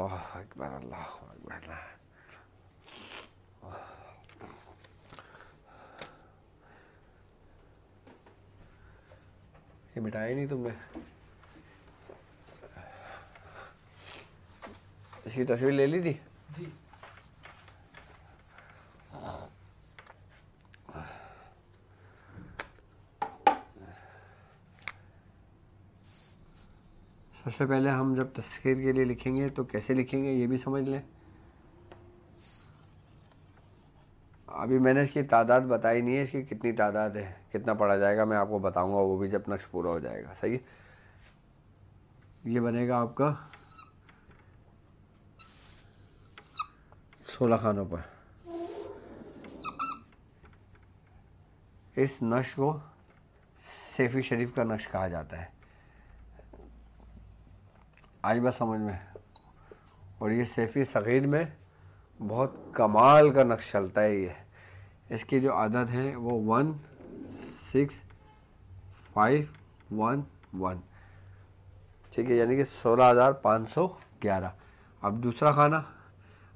अल्लाह अकबर अल्लाह अकबर। ये मिटाया नहीं तुमने? इसकी तस्वीर ले ली थी जी। सबसे पहले हम जब तस्वीर के लिए लिखेंगे तो कैसे लिखेंगे ये भी समझ लें। अभी मैंने इसकी तादाद बताई नहीं है, इसकी कितनी तादाद है, कितना पढ़ा जाएगा मैं आपको बताऊंगा, वो भी जब नक्श पूरा हो जाएगा। सही है, ये बनेगा आपका 16 खानों पर। इस नक्श को सैफी शरीफ का नक्श कहा जाता है। आई बात समझ में? और ये सैफी सग़ीर में बहुत कमाल का नक्श चलता है। ये इसकी जो आदत है वो 1 6 5 1 1, ठीक है, यानी कि 16,511। अब दूसरा खाना,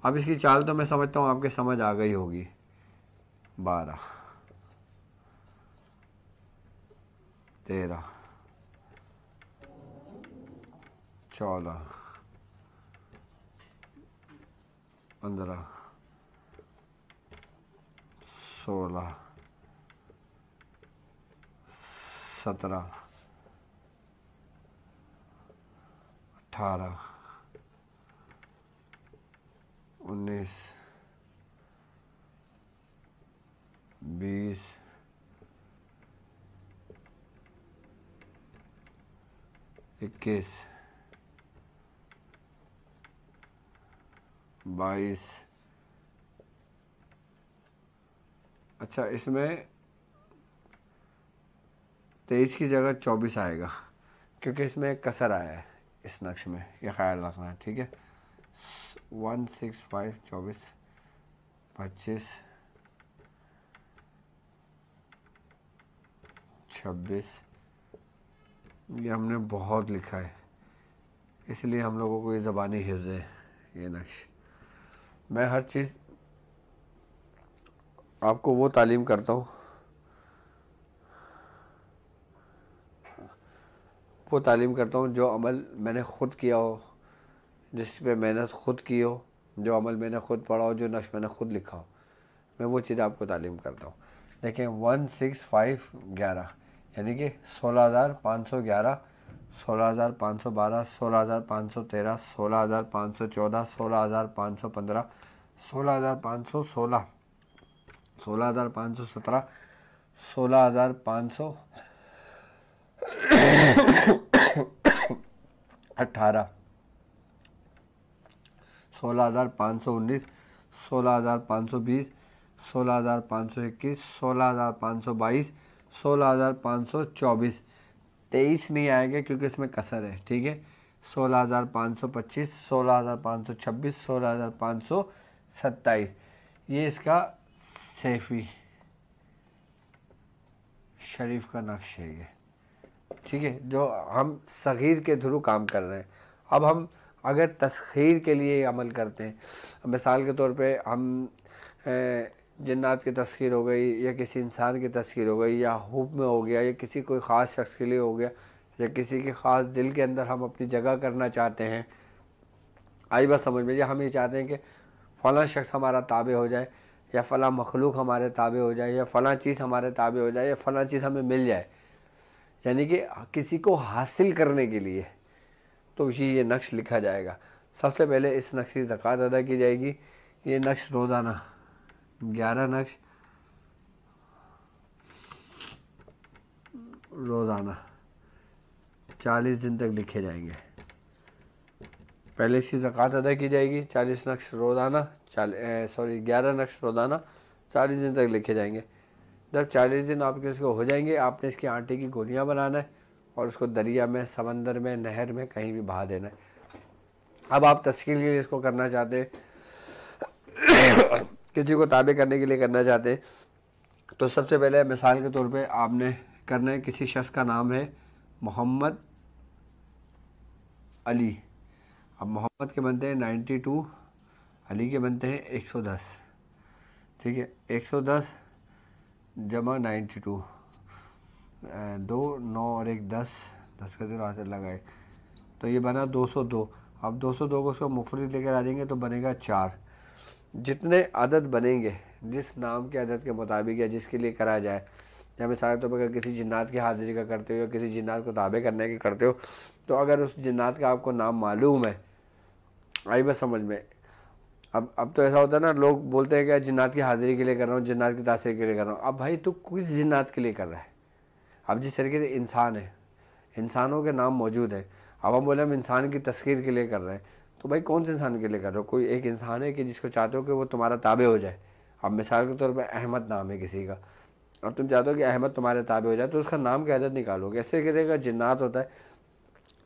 अब इसकी चाल तो मैं समझता हूँ आपके समझ आ गई होगी। 12 13 14 15 16 17 18 19 20 21 22। अच्छा, इसमें 23 की जगह 24 आएगा क्योंकि इसमें एक कसर आया है इस नक्श में, ये ख्याल रखना है, ठीक है। 1 6 5 24 25 26, ये हमने बहुत लिखा है इसलिए हम लोगों को ये ज़बानी हिफ्ज़ है ये नक्श। मैं हर चीज़ आपको वो तालीम करता हूँ, वो तालीम करता हूँ जो अमल मैंने ख़ुद किया हो, जिस पे मेहनत ख़ुद की हो, जो अमल मैंने ख़ुद पढ़ा हो, जो नक्श मैंने ख़ुद लिखा हो, मैं वो चीज़ आपको तालीम करता हूँ। देखें 1 6 5 11 यानी कि 16,511, 16,512, 16,513, 16,514, 16,515, 16,516, 16,517, 16,518, 16,519, 16,520, 16,521, 16,522, 16,524। 23 नहीं आएगा क्योंकि इसमें कसर है, ठीक है। 16,525, 16,526, 16,527, ये इसका सैफी शरीफ का नक्श है ये, ठीक है, जो हम सग़ीर के थ्रू काम कर रहे हैं। अब हम अगर तस्खीर के लिए अमल करते हैं, मिसाल के तौर पे हम जन्नात की तस्खीर हो गई, या किसी इंसान की तस्खीर हो गई, या हुब में हो गया, या किसी कोई ख़ास शख्स के लिए हो गया, या किसी के ख़ास दिल के अंदर हम अपनी जगह करना चाहते हैं। आई बात समझ में? या हम ये चाहते हैं कि फ़लाँ शख्स हमारा ताबे हो जाए, या फ़लाँ मखलूक हमारे ताबे हो जाए, या फ़लाँ चीज़ हमारे ताबे हो जाए, या फ़लाँ चीज़ हमें मिल जाए, यानी कि किसी को हासिल करने के लिए, तो ये नक्श लिखा जाएगा। सबसे पहले इस नक्श की ज़कात अदा की जाएगी। ये नक्श रोज़ाना 11 नक्श रोज़ाना 40 दिन तक लिखे जाएंगे। पहले इसकी ज़कात अदा की जाएगी, 40 नक्श रोज़ाना, 11 नक्श रोज़ाना 40 दिन तक लिखे जाएंगे। जब 40 दिन आपके उसको हो जाएंगे, आपने इसके आटे की गोलियाँ बनाना है और उसको दरिया में, समंदर में, नहर में कहीं भी बहा देना है। अब आप तस्कील के लिए इसको करना चाहते हैं, किसी को ताबे करने के लिए करना चाहते हैं, तो सबसे पहले मिसाल के तौर पे आपने करना है, किसी शख्स का नाम है मोहम्मद अली, अब मोहम्मद के बनते हैं 92, अली के बनते हैं 110। ठीक है, 110 जमा 92, 2 9 और 1 10, 10 का 0 हाथ से लगाए तो ये बना 202। अब 202 को उसका मुफरद लेकर आ जाएंगे तो बनेगा 4। जितने अदद बनेंगे जिस नाम के अदद के मुताबिक या जिसके लिए करा जाए, या मिसाल तौर पर अगर किसी जिन्नात की हाज़िरी का करते हो या किसी जिन्नात को ताबे करने की करते हो, तो अगर उस जिन्नात का आपको नाम मालूम है, आई बस समझ में। अब तो ऐसा होता है ना, लोग बोलते हैं कि जिन्नात की हाज़िरी के लिए कर रहा हूँ, जिन्नात की तासीर के लिए कर रहा हूँ। अब भाई तू किस जिन्नात के लिए कर रहा है? अब जिस तरीके से इंसान है, इंसानों के नाम मौजूद है, अब हम बोले हम इंसान की तस्कीर के लिए कर रहे हैं, तो भाई कौन से इंसान के लिए कर रहे हो? कोई एक इंसान है कि जिसको चाहते हो कि वो तुम्हारा ताबे हो जाए। अब मिसाल के तौर पर अहमद नाम है किसी का, अब तुम चाहते हो कि अहमद तुम्हारे ताबे हो जाए, तो उसका नाम की आदत निकालोगे। ऐसे करेगा जिन्नात होता है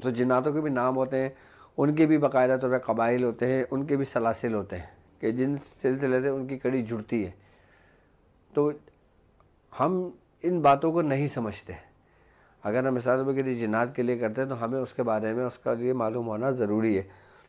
तो जिन्नातों के भी नाम होते हैं, उनके भी बाकायदा तौर पर कबाइल होते हैं, उनके भी सलासिल होते हैं कि जिन सिलसिले से उनकी कड़ी जुड़ती है। तो हम इन बातों को नहीं समझते। अगर हम मिसाल में किसी जिन्नात के लिए करते हैं तो हमें उसके बारे में उसका लिए मालूम होना ज़रूरी है।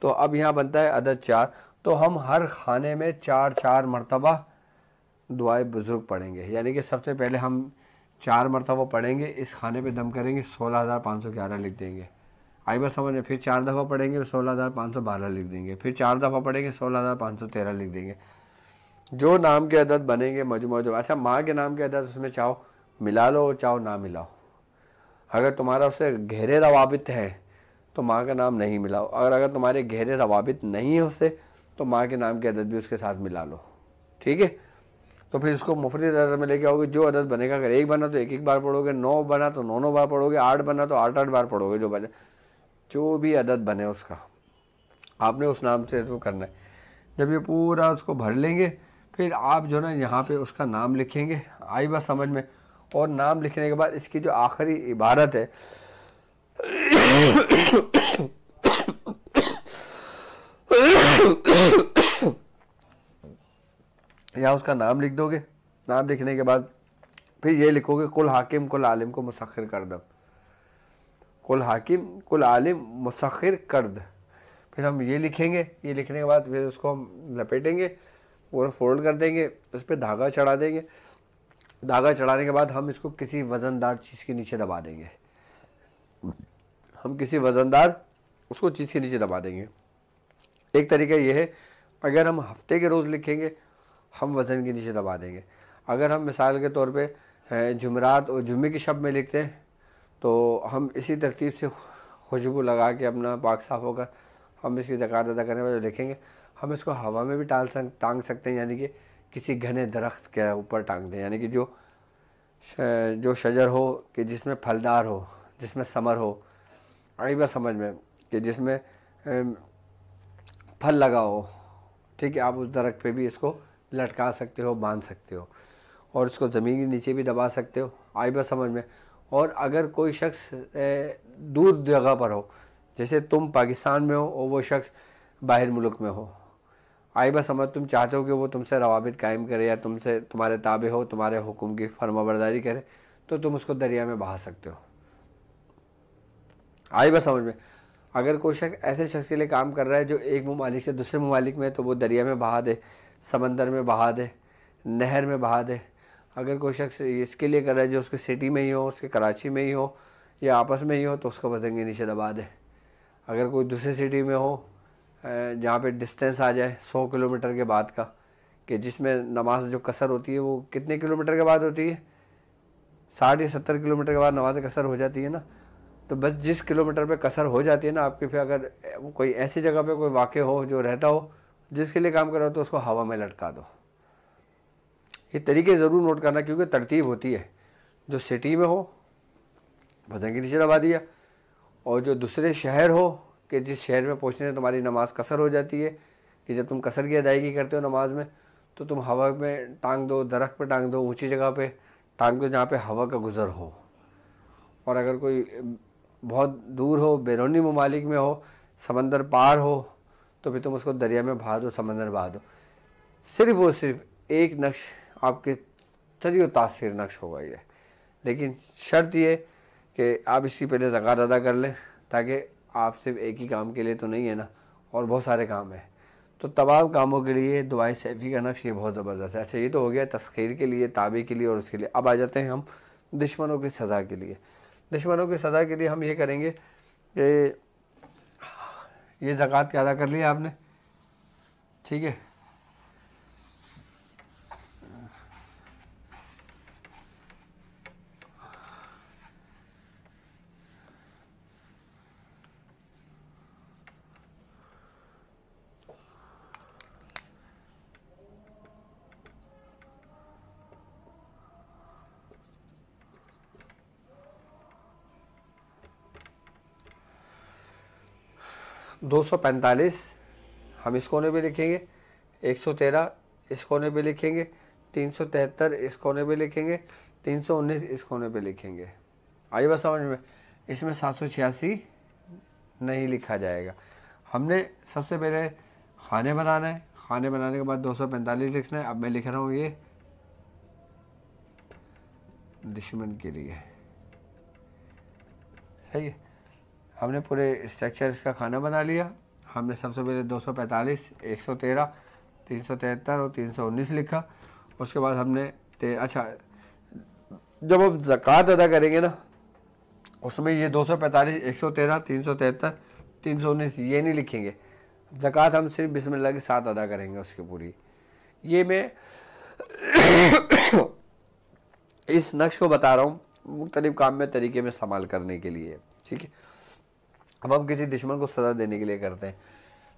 तो अब यहाँ बनता है अदद 4, तो हम हर खाने में 4 मरतबा दुआए बुज़ुर्ग पढ़ेंगे। यानी कि सबसे पहले हम 4 मरतबा पढ़ेंगे, इस खाने पे दम करेंगे, 16,511 लिख देंगे। आई बात समझ में? फिर 4 दफ़ा पढ़ेंगे, 16,512 लिख देंगे। फिर 4 दफ़ा पढ़ेंगे, 16,513 लिख देंगे। जो नाम के अदद बनेंगे मजमू जो, अच्छा माँ के नाम के अदद उसमें चाहो मिला लो, चाहो ना मिलाओ। अगर तुम्हारा उससे गहरे रवाबित हैं तो माँ का नाम नहीं मिलाओ, और अगर तुम्हारे गहरे रवाबित नहीं है उससे तो माँ के नाम के अदद भी उसके साथ मिला लो। ठीक है, तो फिर इसको मुफरद अदद में लेके आओगे। जो अदद बनेगा, अगर 1 बना तो 1 बार पढ़ोगे, 9 बना तो 9 बार पढ़ोगे, 8 बना तो 8 बार पढ़ोगे। जो बने, जो भी अदद बने उसका आपने उस नाम से इसको करना है। जब ये पूरा उसको भर लेंगे, फिर आप जो ना यहाँ पे उसका नाम लिखेंगे। आई बात समझ में? और नाम लिखने के बाद इसकी जो आखिरी इबारत है या उसका नाम लिख दोगे। नाम लिखने के बाद फिर ये लिखोगे कुल हाकिम कुल आलिम को मुसख्खिर कर दम, कुल हाकिम कुल आलिम मुसख्खिर कर द। फिर हम ये लिखेंगे। ये लिखने के बाद फिर उसको हम लपेटेंगे और फोल्ड कर देंगे, उस पर धागा चढ़ा देंगे। धागा चढ़ाने के बाद हम इसको किसी वज़नदार चीज़ के नीचे दबा देंगे। हम किसी वज़नदार उसको चीज़ के नीचे दबा देंगे। एक तरीका ये है, अगर हम हफ्ते के रोज़ लिखेंगे हम वज़न के नीचे दबा देंगे। अगर हम मिसाल के तौर पे जुमेरात और जुम्मे की शब में लिखते हैं तो हम इसी तरतीब से खुशबू लगा के अपना पाक साफ़ होकर हम इसकी ज़कात अदा करने वाले लिखेंगे। हम इसको हवा में भी टांग सकते हैं, यानी कि किसी घने दरख्त के ऊपर टांग दें, यानी कि जो शजर हो कि जिसमें फलदार हो, जिसमें समर हो, आई बात समझ में, कि जिसमें फल लगा हो। ठीक है, आप उस दरख्त पे भी इसको लटका सकते हो, बांध सकते हो, और इसको ज़मीन के नीचे भी दबा सकते हो। आई बात समझ में? और अगर कोई शख्स दूर जगह पर हो, जैसे तुम पाकिस्तान में हो और वो शख्स बाहर मुल्क में हो, आई बात समझ, तुम चाहते हो कि वो तुमसे रवाबित कायम करे या तुमसे तुम्हारे ताबे हो, तुम्हारे हुक्म की फरमाबरदारी करे, तो तुम उसको दरिया में बहा सकते हो। आई बात समझ में? अगर कोई शख्स ऐसे शख्स के लिए काम कर रहा है जो एक ममालिक से दूसरे ममालिक में है, तो वो दरिया में बहा दे, समंदर में बहा दे, नहर में बहा दे। अगर कोई शख्स इसके लिए कर रहा है जो उसके सिटी में ही हो, उसके कराची में ही हो या आपस में ही हो, तो उसको वज़न के नीचे दबा दे। अगर कोई दूसरी सिटी में हो जहाँ पे डिस्टेंस आ जाए 100 किलोमीटर के बाद का, कि जिसमें नमाज जो कसर होती है वो कितने किलोमीटर के बाद होती है, 60 या 70 किलोमीटर के बाद नमाज कसर हो जाती है ना। तो बस जिस किलोमीटर पे कसर हो जाती है ना आपकी, फिर अगर कोई ऐसी जगह पे कोई वाक़ हो जो रहता हो जिसके लिए काम कर रहा हो, तो उसको हवा में लटका दो। ये तरीके ज़रूर नोट करना, क्योंकि तरतीब होती है। जो सिटी में हो वज़न के नीचे दबा दिया, और जो दूसरे शहर हो कि जिस शहर में पहुँचने से तुम्हारी नमाज कसर हो जाती है, कि जब तुम कसर की अदायगी करते हो नमाज में, तो तुम हवा में टांग दो, दरख्त पर टांग दो, ऊंची जगह पे टांग दो जहाँ पे हवा का गुज़र हो। और अगर कोई बहुत दूर हो, बैरूनी ममालिक में हो, समंदर पार हो, तो फिर तुम उसको दरिया में बहा दो, समंदर बहा दो। सिर्फ एक नक्श आपके सरी और तासीर नक्श होगा ये। लेकिन शर्त ये कि आप इसकी पहले ज़कात अदा कर लें, ताकि आप सिर्फ एक ही काम के लिए तो नहीं है ना, और बहुत सारे काम हैं। तो तमाम कामों के लिए दुआए सैफ़ी का नक्श ये बहुत ज़बरदस्त है। अच्छा, ये तो हो गया तस्खीर के लिए, ताबे के लिए और उसके लिए। अब आ जाते हैं हम दुश्मनों की सज़ा के लिए। दुश्मनों की सज़ा के लिए हम ये करेंगे कि ये ज़कात अदा कर लिया आपने, ठीक है, 245 हम इस कोने पे लिखेंगे, 113 इस कोने पे लिखेंगे, 373 इस कोने पे लिखेंगे, 319 इस कोने पे लिखेंगे। आइए बस समझ में। इसमें 786 नहीं लिखा जाएगा। हमने सबसे पहले खाने बनाना है, खाने बनाने के बाद 245 लिखना है। अब मैं लिख रहा हूँ ये दुश्मन के लिए, सही है। हमने पूरे स्ट्रक्चर इसका खाना बना लिया। हमने सबसे पहले 245, 113, 373 और 319 लिखा। उसके बाद हमने अच्छा, जब हम ज़कात अदा करेंगे ना, उसमें ये 245, 113, 373, 319 ये नहीं लिखेंगे। ज़कात हम सिर्फ बिस्मिल्लाह के साथ अदा करेंगे उसकी पूरी। ये मैं इस नक्श को बता रहा हूँ मुख्तलिफ काम में तरीके में इस्तेमाल करने के लिए, ठीक है। अब हम किसी दुश्मन को सज़ा देने के लिए करते हैं।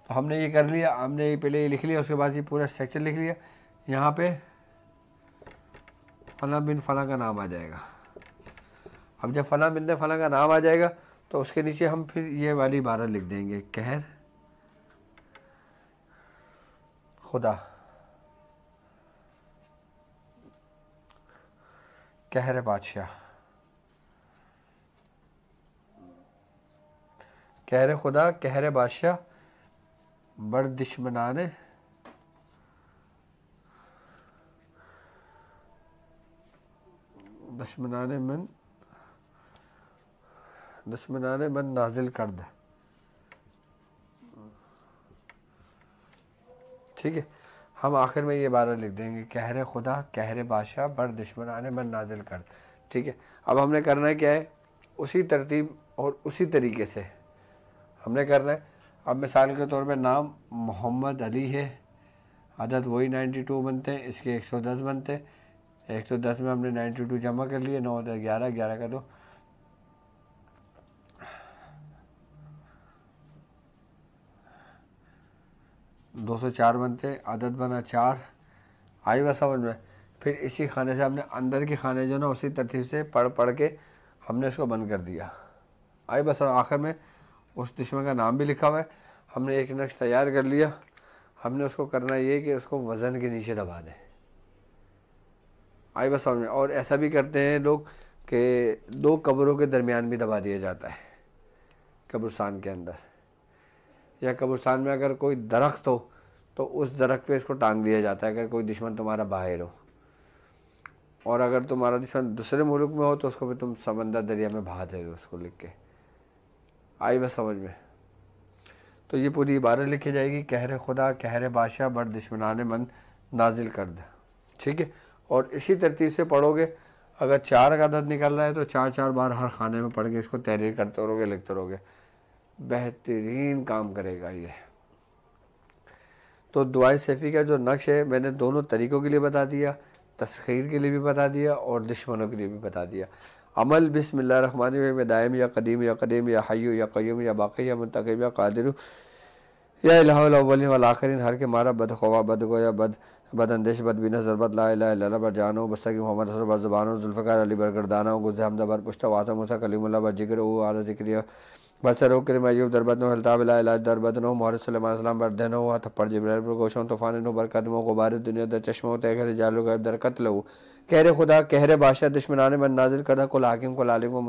तो हमने ये कर लिया, हमने ये पहले ये लिख लिया, उसके बाद ये पूरा स्ट्रक्चर लिख लिया। यहाँ पे फ़ला बिन फ़ला का नाम आ जाएगा। अब जब फ़ला बिन फ़ला का नाम आ जाएगा तो उसके नीचे हम फिर ये वाली इबारत लिख देंगे, कहर खुदा, कहर बादशाह, कहर खुदा, कहर बादशाह, बड़ दुश्मनाने मन नाजिल कर दे, ठीक है। हम आखिर में ये इबारत लिख देंगे, कहर खुदा, कहर बादशाह, बड़ दुश्मनाने मन नाजिल कर, ठीक है। अब हमने करना है क्या है, उसी तरतीब और उसी तरीके से हमने करना है। अब मिसाल के तौर पे नाम मोहम्मद अली है, अदद वही 92 बनते हैं, इसके 110 बनते हैं। 110 में हमने 92 जमा कर लिए, 9 11, 11 का 2, 204 बनते हैं, अदद बना 4। आई बस समझ में। फिर इसी खाने से हमने अंदर के खाने जो ना उसी तरतीब से पढ़ पढ़ के हमने इसको बंद कर दिया। आई बस आखिर में उस दुश्मन का नाम भी लिखा हुआ है। हमने एक नक्श तैयार कर लिया। हमने उसको करना ये कि उसको वज़न के नीचे दबा दें। आई बस समझ में। और ऐसा भी करते हैं लोग कि 2 कब्रों के दरमियान भी दबा दिया जाता है, कब्रिस्तान के अंदर, या कब्रिस्तान में अगर कोई दरख्त हो तो उस दरख्त पे इसको टांग दिया जाता है, अगर कोई दुश्मन तुम्हारा बाहर हो। और अगर तुम्हारा दुश्मन दूसरे मुल्क में हो तो उसको भी तुम समंदर दरिया में बहा दे दो उसको लिख के। आई बस समझ में। तो ये पूरी इबारत लिखी जाएगी, कहर खुदा, कहर बादशाह, बड़ दुश्मनाने मन नाजिल कर दे, ठीक है। और इसी तरतीब से पढ़ोगे। अगर 4 का अदद निकल रहा है तो 4-4 बार हर खाने में पढ़ के इसको तहरीर करते रहोगे, लिखते रहोगे, बेहतरीन काम करेगा ये। तो दुआए सैफ़ी का जो नक्श है मैंने दोनों तरीक़ों के लिए बता दिया, तस्खीर के लिए भी बता दिया और दुश्मनों के लिए भी बता दिया। अमल बिस्मिल्लाहिर्रहमानिर्रहीम में दायम या कदीम या कदीम या हय्यु या क़य्यूम या बाक़ी या मुंतक़िम या क़ादिर या इलाहुल अव्वलिन वल आखिरीन, हर के मारा बद ख़वा बद गोया बद बदअंदेश बद बिना ज़रबत ला इलाहा इल्लल्लाह बर जानो बस्तगी मोहम्मद रसूल बर ज़ुबानो ज़ुल्फ़िकार अली बर गर्दाना गुज़े हमदा बर पुश्ता वासा मूसा कलीमुल्लाह बर जिक्र ओ आला ज़िक्रिया बसर करीम अयूब दरबदनो हल्ताब ला इलाहा दरबदनो मोहम्मद सल्लल्लाहु अलैहि वसल्लम बर देनो व थप्पड़ जिब्राइल पर गोशों तूफ़ान नो बर कदमों गुबार दुनिया दर चश्मों तहर जालू गैब दर कत्ल कहरे खुदा, कहरे बादशाह, दुश्मनाने मन नाजिल करदा, कुल हाकिम कुल आलिम को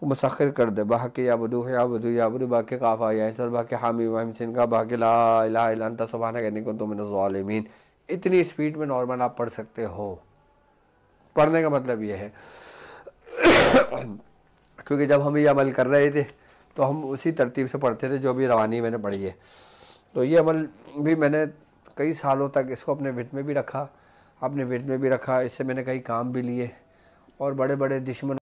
मुसख्खिर कर दे, बाकी याबुदू बाकी काफ़ा या इंसान बाकी हामी वाहिम सिन का बाकी ला इलाहा इल्ला अंता सुब्हानक इन्नी कुन्तु मिनज़ ज़ालिमीन। इतनी स्पीड में नॉर्मल आप पढ़ सकते हो। पढ़ने का मतलब ये है क्योंकि जब हम ये अमल कर रहे थे तो हम उसी तरतीब से पढ़ते थे जो भी रवानी मैंने पढ़ी है। तो ये अमल भी मैंने कई सालों तक इसको अपने विट में भी रखा, इससे मैंने कई काम भी लिए और बड़े बड़े दुश्मन